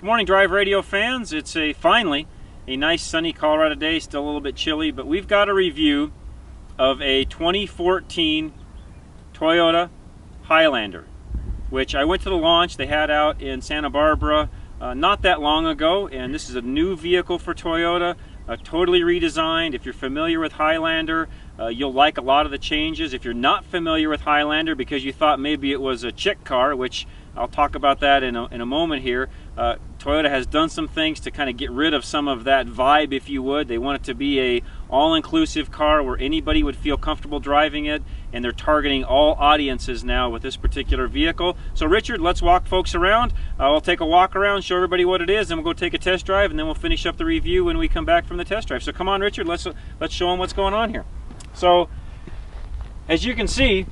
Good morning, Drive Radio fans. It's finally a nice sunny Colorado day, still a little bit chilly, but we've got a review of a 2014 Toyota Highlander, which I went to the launch they had out in Santa Barbara not that long ago, and this is a new vehicle for Toyota, totally redesigned. If you're familiar with Highlander, you'll like a lot of the changes. If you're not familiar with Highlander because you thought maybe it was a chick car, which I'll talk about that in a moment here, Toyota has done some things to kind of get rid of some of that vibe, if you would. They want it to be a all-inclusive car where anybody would feel comfortable driving it, and they're targeting all audiences now with this particular vehicle. So Richard, let's walk folks around. We'll take a walk around, show everybody what it is, and we'll go take a test drive, and then we'll finish up the review when we come back from the test drive. So come on, Richard, let's show them what's going on here. So as you can see,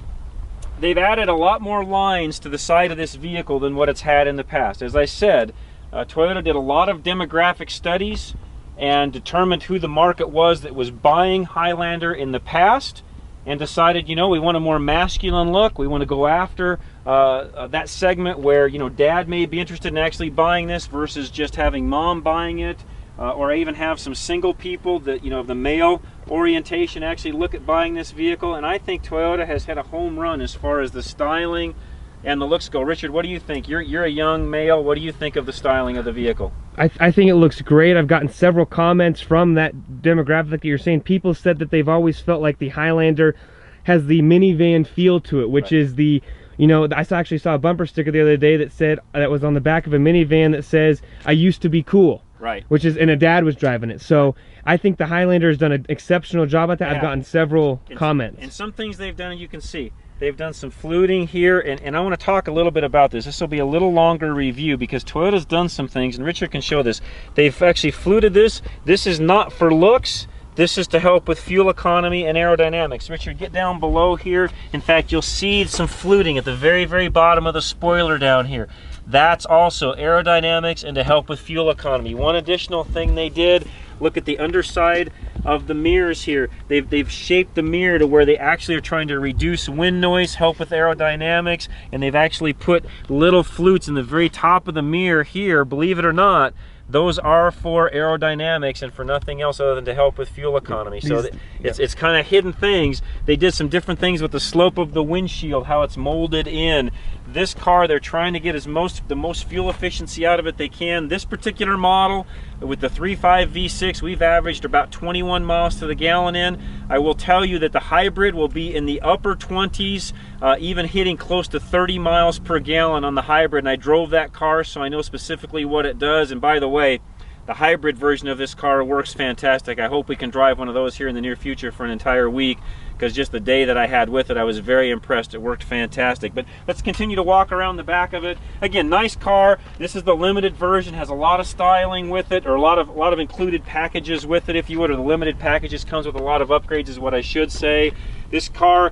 they've added a lot more lines to the side of this vehicle than what it's had in the past. As I said, Toyota did a lot of demographic studies and determined who the market was that was buying Highlander in the past, and decided, you know, we want a more masculine look. We want to go after that segment where, you know, dad may be interested in actually buying this versus just having mom buying it, or even have some single people that, you know, of the male orientation actually look at buying this vehicle. And I think Toyota has had a home run as far as the styling and the looks go. Richard, what do you think? You're a young male. What do you think of the styling of the vehicle? I think it looks great. I've gotten several comments from that demographic that you're saying. People said that they've always felt like the Highlander has the minivan feel to it, which right. is the, you know, I actually saw a bumper sticker the other day that said, that was on the back of a minivan that says, "I used to be cool." Right. Which is, and a dad was driving it. So I think the Highlander has done an exceptional job at that. Yeah. I've gotten several comments. And some things they've done, you can see. They've done some fluting here, and I want to talk a little bit about this. This will be a little longer review because Toyota's done some things, and Richard can show this. They've actually fluted this. This is not for looks. This is to help with fuel economy and aerodynamics. Richard, get down below here. In fact, you'll see some fluting at the very, very bottom of the spoiler down here. That's also aerodynamics and to help with fuel economy. One additional thing they did, look at the underside of the mirrors here. They've shaped the mirror to where they actually are trying to reduce wind noise, help with aerodynamics, and they've actually put little flutes in the very top of the mirror here. Believe it or not, those are for aerodynamics and for nothing else other than to help with fuel economy. So it's kind of hidden things. They did some different things with the slope of the windshield, how it's molded in. This car, they're trying to get the most fuel efficiency out of it they can. This particular model, with the 3.5 V6, we've averaged about 21 miles to the gallon in. I will tell you that the hybrid will be in the upper 20s, even hitting close to 30 miles per gallon on the hybrid. And I drove that car, so I know specifically what it does. And by the way, the hybrid version of this car works fantastic. I hope we can drive one of those here in the near future for an entire week, because just the day that I had with it, I was very impressed. It worked fantastic. But let's continue to walk around the back of it. Again, nice car. This is the limited version, has a lot of styling with it, or a lot of included packages with it, if you would, or the limited packages comes with a lot of upgrades is what I should say. This car,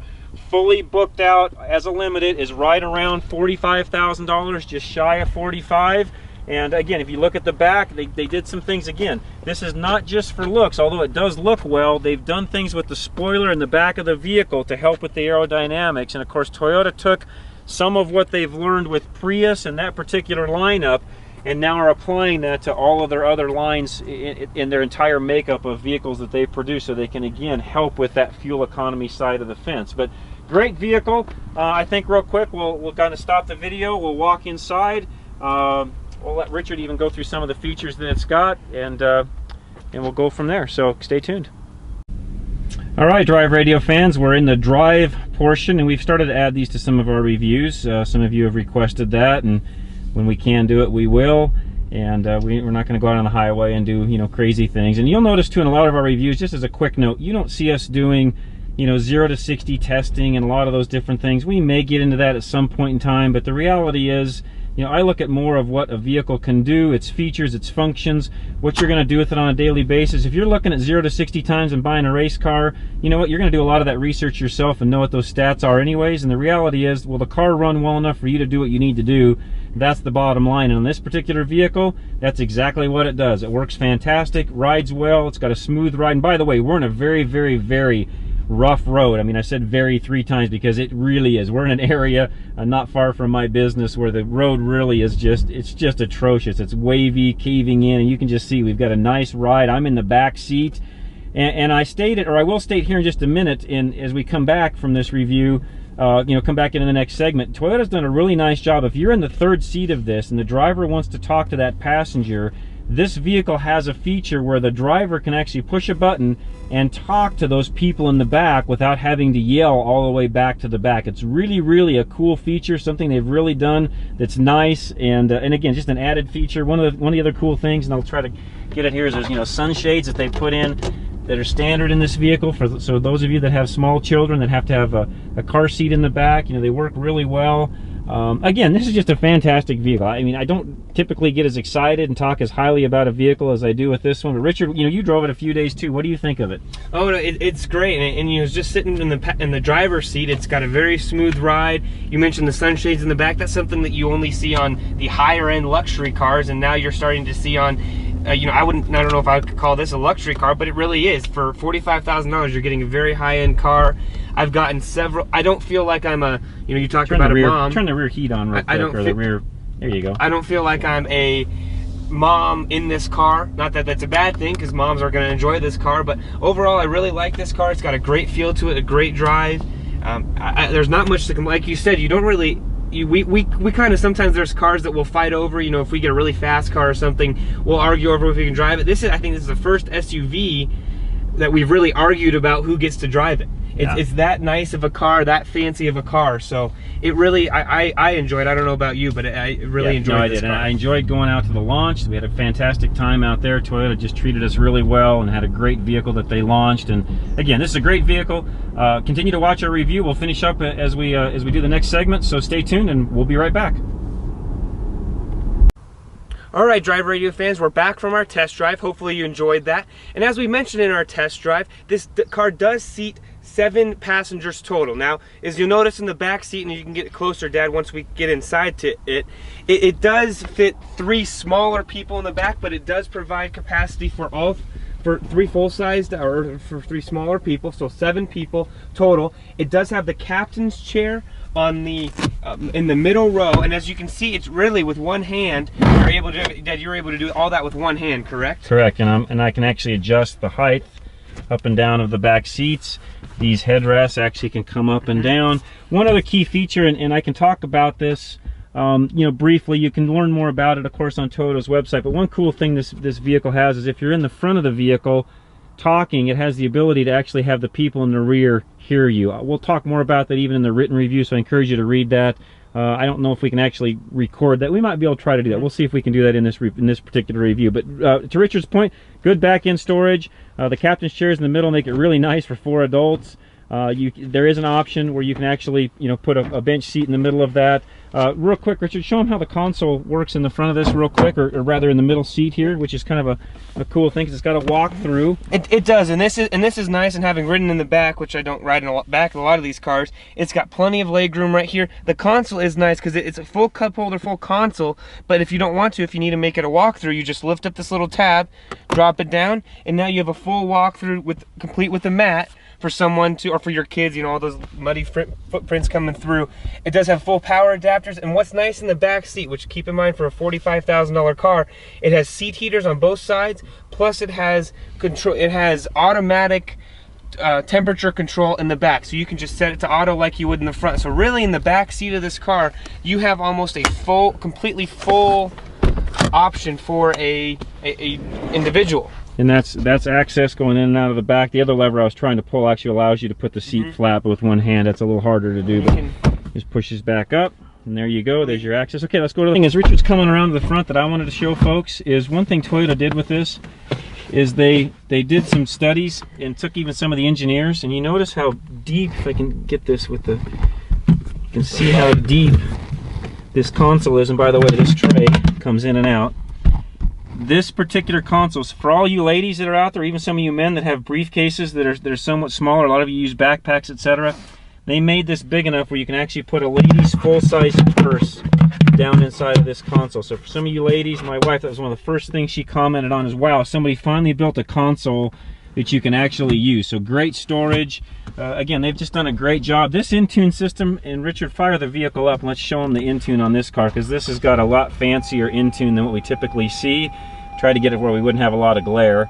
fully booked out as a limited, is right around $45,000, just shy of 45. And again, if you look at the back, they did some things. Again, this is not just for looks, although it does look well. They've done things with the spoiler in the back of the vehicle to help with the aerodynamics. And of course, Toyota took some of what they've learned with Prius and that particular lineup, and now are applying that to all of their other lines in their entire makeup of vehicles that they produce, so they can again help with that fuel economy side of the fence. But great vehicle. I think real quick, we'll kind of stop the video. We'll walk inside. We'll let Richard even go through some of the features that it's got, and we'll go from there. So stay tuned. All right, Drive Radio fans, we're in the drive portion, and we've started to add these to some of our reviews. Some of you have requested that, and when we can do it, we will. And we're not going to go out on the highway and do, you know, crazy things. And you'll notice too in a lot of our reviews, just as a quick note, you don't see us doing, you know, 0 to 60 testing and a lot of those different things. We may get into that at some point in time, but the reality is, you know, I look at more of what a vehicle can do, its features, its functions, what you're going to do with it on a daily basis. If you're looking at 0 to 60 times and buying a race car, you know what, you're going to do a lot of that research yourself and know what those stats are anyways. And the reality is, will the car run well enough for you to do what you need to do? That's the bottom line. And on this particular vehicle, that's exactly what it does. It works fantastic, rides well, it's got a smooth ride. And by the way, we're in a very, very, very rough road. I mean, I said very 3 times because it really is. We're in an area not far from my business where the road really is it's just atrocious. It's wavy, caving in, and you can just see we've got a nice ride. I'm in the back seat, and I stated, or I will state here in just a minute, as we come back from this review, come back into the next segment, Toyota's done a really nice job. If you're in the 3rd seat of this and the driver wants to talk to that passenger, this vehicle has a feature where the driver can actually push a button and talk to those people in the back without having to yell all the way back to the back. It's really, really a cool feature, something they've really done that's nice, and again, just an added feature. One of the other cool things, and I'll try to get it here, is there's sunshades that they put in that are standard in this vehicle so those of you that have small children that have to have a car seat in the back, they work really well. Again, this is just a fantastic vehicle. I mean, I don't typically get as excited and talk as highly about a vehicle as I do with this one. But Richard, you drove it a few days too. What do you think of it? Oh, no, it's great, and just sitting in the driver's seat, it's got a very smooth ride. You mentioned the sunshades in the back. That's something that you only see on the higher end luxury cars, and now you're starting to see on. I don't know if I could call this a luxury car, but it really is. For $45,000, you're getting a very high-end car. I've gotten several. I don't feel like I'm a, you talked about a mom. Turn the rear heat on real quick, or the rear, there you go. I don't feel like I'm a mom in this car. Not that that's a bad thing, because moms are going to enjoy this car, but overall, I really like this car. It's got a great feel to it, a great drive. There's not much to complain. Like you said, you don't really, we kind of, sometimes there's cars that we'll fight over, if we get a really fast car or something, we'll argue over if we can drive it. I think this is the first SUV that we've really argued about who gets to drive it. It's that nice of a car, that fancy of a car. So it really, I enjoyed it. I don't know about you, but I really enjoyed this car. And I enjoyed going out to the launch. We had a fantastic time out there. Toyota just treated us really well and had a great vehicle that they launched. And again, this is a great vehicle. Continue to watch our review. We'll finish up as we do the next segment. So stay tuned, and we'll be right back. All right, Drive Radio fans, we're back from our test drive. Hopefully you enjoyed that. And as we mentioned in our test drive, this car does seat 7 passengers total. Now, as you'll notice in the back seat, and you can get closer, Dad, once we get inside to it does fit 3 smaller people in the back, but it does provide capacity for 3 full-sized, or for 3 smaller people, so 7 people total. It does have the captain's chair on the in the middle row, and as you can see, it's really with one hand. You're able to do all that with one hand, correct? Correct, and I can actually adjust the height up and down of the back seats. These headrests actually can come up and down. One other key feature, and I can talk about this briefly. You can learn more about it, of course, on Toyota's website. But one cool thing this vehicle has is if you're in the front of the vehicle talking, it has the ability to actually have the people in the rear hear you. We'll talk more about that even in the written review, so I encourage you to read that. I don't know if we can actually record that. We might be able to try to do that. We'll see if we can do that in this particular review. But to Richard's point, good back-end storage. The captain's chairs in the middle make it really nice for 4 adults. There is an option where you can actually put a bench seat in the middle of that. Real quick, Richard, show them how the console works in the front of this real quick, or rather in the middle seat here, which is kind of a cool thing because it's got a walk through. It does, and this is nice. And having ridden in the back, which I don't ride in the back of a lot of these cars, it's got plenty of leg room right here. The console is nice because it's a full cup holder, full console. But if you don't want to, if you need to make it a walkthrough, you just lift up this little tab, drop it down, and now you have a full walkthrough complete with the mat for someone to, or for your kids, all those muddy footprints coming through. It does have full power adapters, and what's nice in the back seat, which keep in mind for a $45,000 car, it has seat heaters on both sides, plus it has control. It has automatic temperature control in the back, so you can just set it to auto like you would in the front. So really, in the back seat of this car, you have almost a completely full option for a individual. And that's access going in and out of the back. The other lever I was trying to pull actually allows you to put the seat flat, but with one hand that's a little harder to do. But just pushes back up, and there you go. There's your access. Okay, let's go to the thing. As Richard's coming around to the front, that I wanted to show folks is one thing Toyota did with this is they did some studies and took even some of the engineers, and you notice how deep, if I can get this with the, you can see how deep this console is. And by the way, this tray comes in and out. This particular console, for all you ladies that are out there, even some of you men that have briefcases that are somewhat smaller, a lot of you use backpacks, etc. They made this big enough where you can actually put a lady's full-size purse down inside of this console. So for some of you ladies, my wife, that was one of the first things she commented on is, wow, somebody finally built a console that you can actually use. So great storage. Again, they've just done a great job. This Intune system, and Richard, fire the vehicle up and let's show them the Intune on this car, because this has got a lot fancier Intune than what we typically see. Try to get it where we wouldn't have a lot of glare.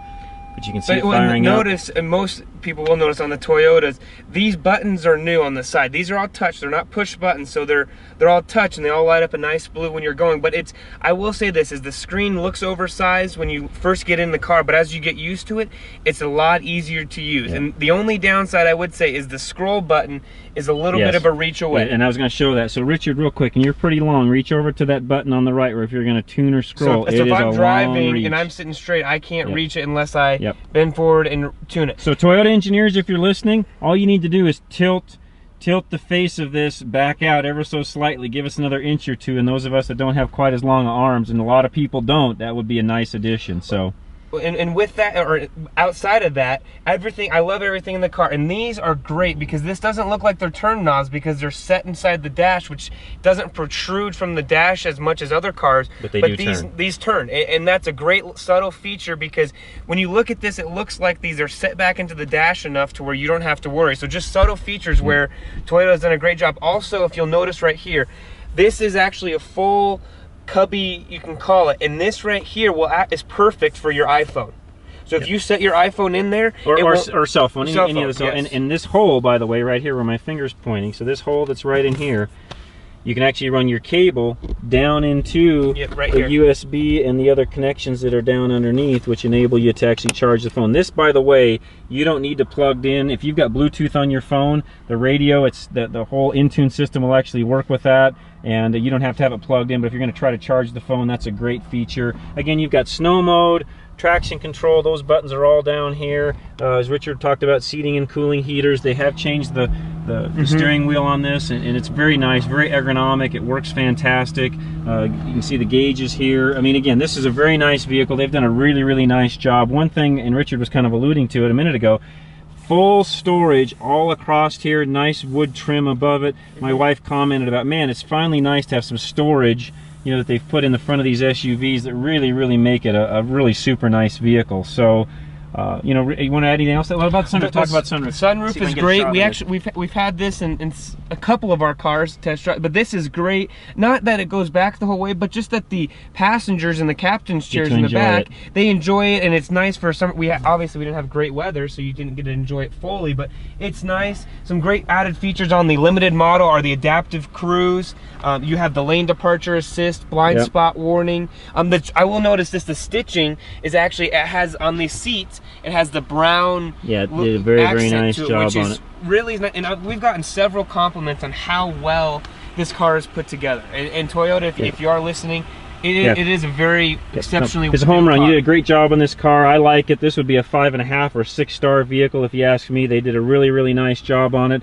But you can see it firing up. Notice, and most people will notice on the Toyotas, these buttons are new on the side. These are all touch. They're not push buttons, so they're all touch, and they all light up a nice blue when you're going. But it's, I will say this, is the screen looks oversized when you first get in the car, but as you get used to it, it's a lot easier to use. Yeah. And the only downside I would say is the scroll button is a little bit of a reach away. And I was going to show that. So Richard, real quick, and you're pretty long, reach over to that button on the right, where if you're going to tune or scroll, so if I'm driving and I'm sitting straight, I can't reach it unless I bend forward and tune it. So Toyota engineers, if you're listening, all you need to do is tilt the face of this back out ever so slightly, give us another inch or two, and those of us that don't have quite as long arms, and a lot of people don't, that would be a nice addition. So and with that, or outside of that, everything, I love everything in the car, and these are great because this doesn't look like they're turn knobs because they're set inside the dash, which doesn't protrude from the dash as much as other cars, but these turn, and that's a great subtle feature, because when you look at this, it looks like these are set back into the dash enough to where you don't have to worry. So just subtle features where Toyota's done a great job. Also, if you'll notice right here, this is actually a full cubby, you can call it, and this right here is perfect for your iPhone. So if you set your iPhone in there, or cell phone, any of the cell, and this hole, by the way, right here where my finger's pointing, so this hole that's right in here, you can actually run your cable down into the USB and the other connections that are down underneath, which enable you to actually charge the phone. This, by the way, you don't need to plug in. If you've got Bluetooth on your phone, the radio, it's the whole Intune system will actually work with that, and you don't have to have it plugged in. But if you're going to try to charge the phone, that's a great feature. Again, you've got snow mode, traction control, those buttons are all down here. As Richard talked about, seating and cooling heaters. They have changed the steering wheel on this, and it's very nice, very ergonomic. It works fantastic. You can see the gauges here. I mean, again, this is a very nice vehicle. They've done a really, really nice job. One thing, and Richard was kind of alluding to it a minute ago, full storage all across here, nice wood trim above it. My wife commented about, man, it's finally nice to have some storage, you know, that they've put in the front of these SUVs that really, really make it a really super nice vehicle. So, you know, you want to add anything else? What about sunroof? Talk about sunroof. Sunroof is great. We've had this in a couple of our cars test drive, but this is great. Not that it goes back the whole way, but just that the passengers and the captain's chairs in the back, they enjoy it, and it's nice for some. Obviously we didn't have great weather, so you didn't get to enjoy it fully, but it's nice. Some great added features on the limited model are the adaptive cruise. You have the lane departure assist, blind spot warning. I will notice this, the stitching is actually, it has on these seats, it has the brown did a very nice job on it. Really nice, and we've gotten several compliments on how well this car is put together. And Toyota, if you are listening, it is a very exceptionally it's a home run. You did a great job on this car. I like it. This would be a 5.5 or 6-star vehicle if you ask me. They did a really, really nice job on it.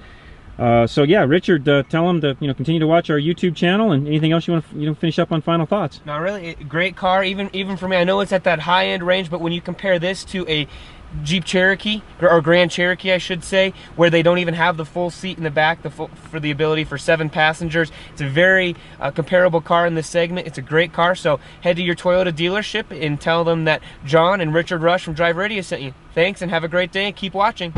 So yeah, Richard, tell them to continue to watch our YouTube channel, and anything else you want to finish up on final thoughts. No, really, great car. Even for me, I know it's at that high end range, but when you compare this to a Jeep Cherokee, or Grand Cherokee I should say, where they don't even have the full seat in the back for the ability for 7 passengers, it's a very comparable car in this segment. It's a great car. So head to your Toyota dealership and tell them that John and Richard Rush from Drive Radio sent you. Thanks, and have a great day, and keep watching.